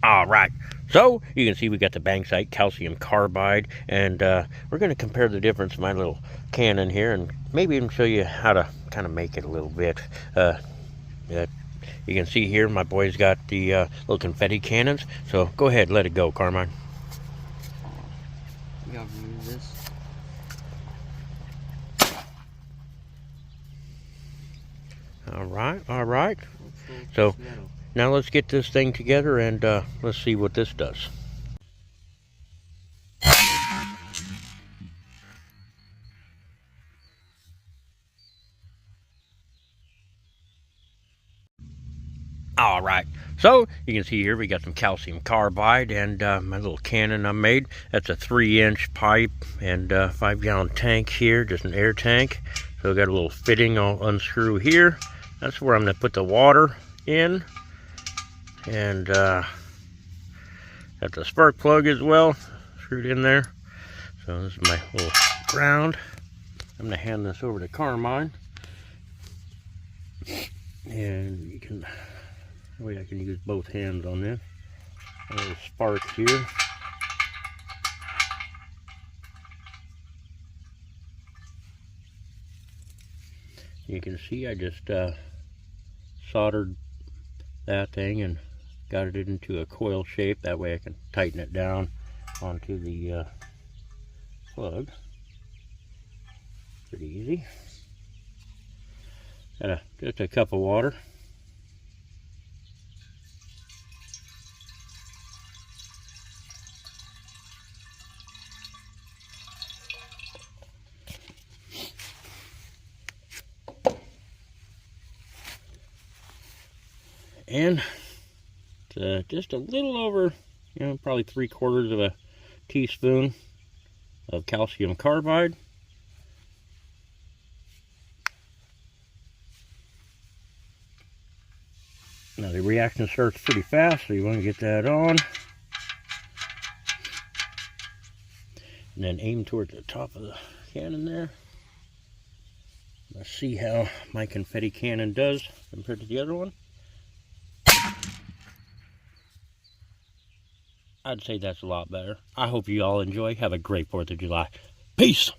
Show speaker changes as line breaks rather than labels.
All right, so you can see we got the Banksite calcium carbide, and we're going to compare the difference of my little cannon here, and maybe even show you how to kind of make it a little bit. You can see here my boy's got the little confetti cannons, so go ahead, let it go, Carmine.
You gotta remove this.
All right. So now let's get this thing together and let's see what this does. All right, so you can see here we got some calcium carbide and my little cannon I made. That's a 3-inch pipe and 5-gallon tank here, just an air tank. So I got a little fitting I'll unscrew here. That's where I'm going to put the water in, and got the spark plug as well screwed in there. So this is my little ground. I'm going to hand this over to Carmine, and you can. That way I can use both hands on this. A little spark here. You can see I just soldered that thing and got it into a coil shape. That way I can tighten it down onto the plug. Pretty easy. Got just a cup of water. And just a little over, probably 3/4 of a teaspoon of calcium carbide. Now the reaction starts pretty fast, so you want to get that on. And then aim towards the top of the cannon there. Let's see how my confetti cannon does compared to the other one. I'd say that's a lot better. I hope you all enjoy. Have a great 4th of July. Peace!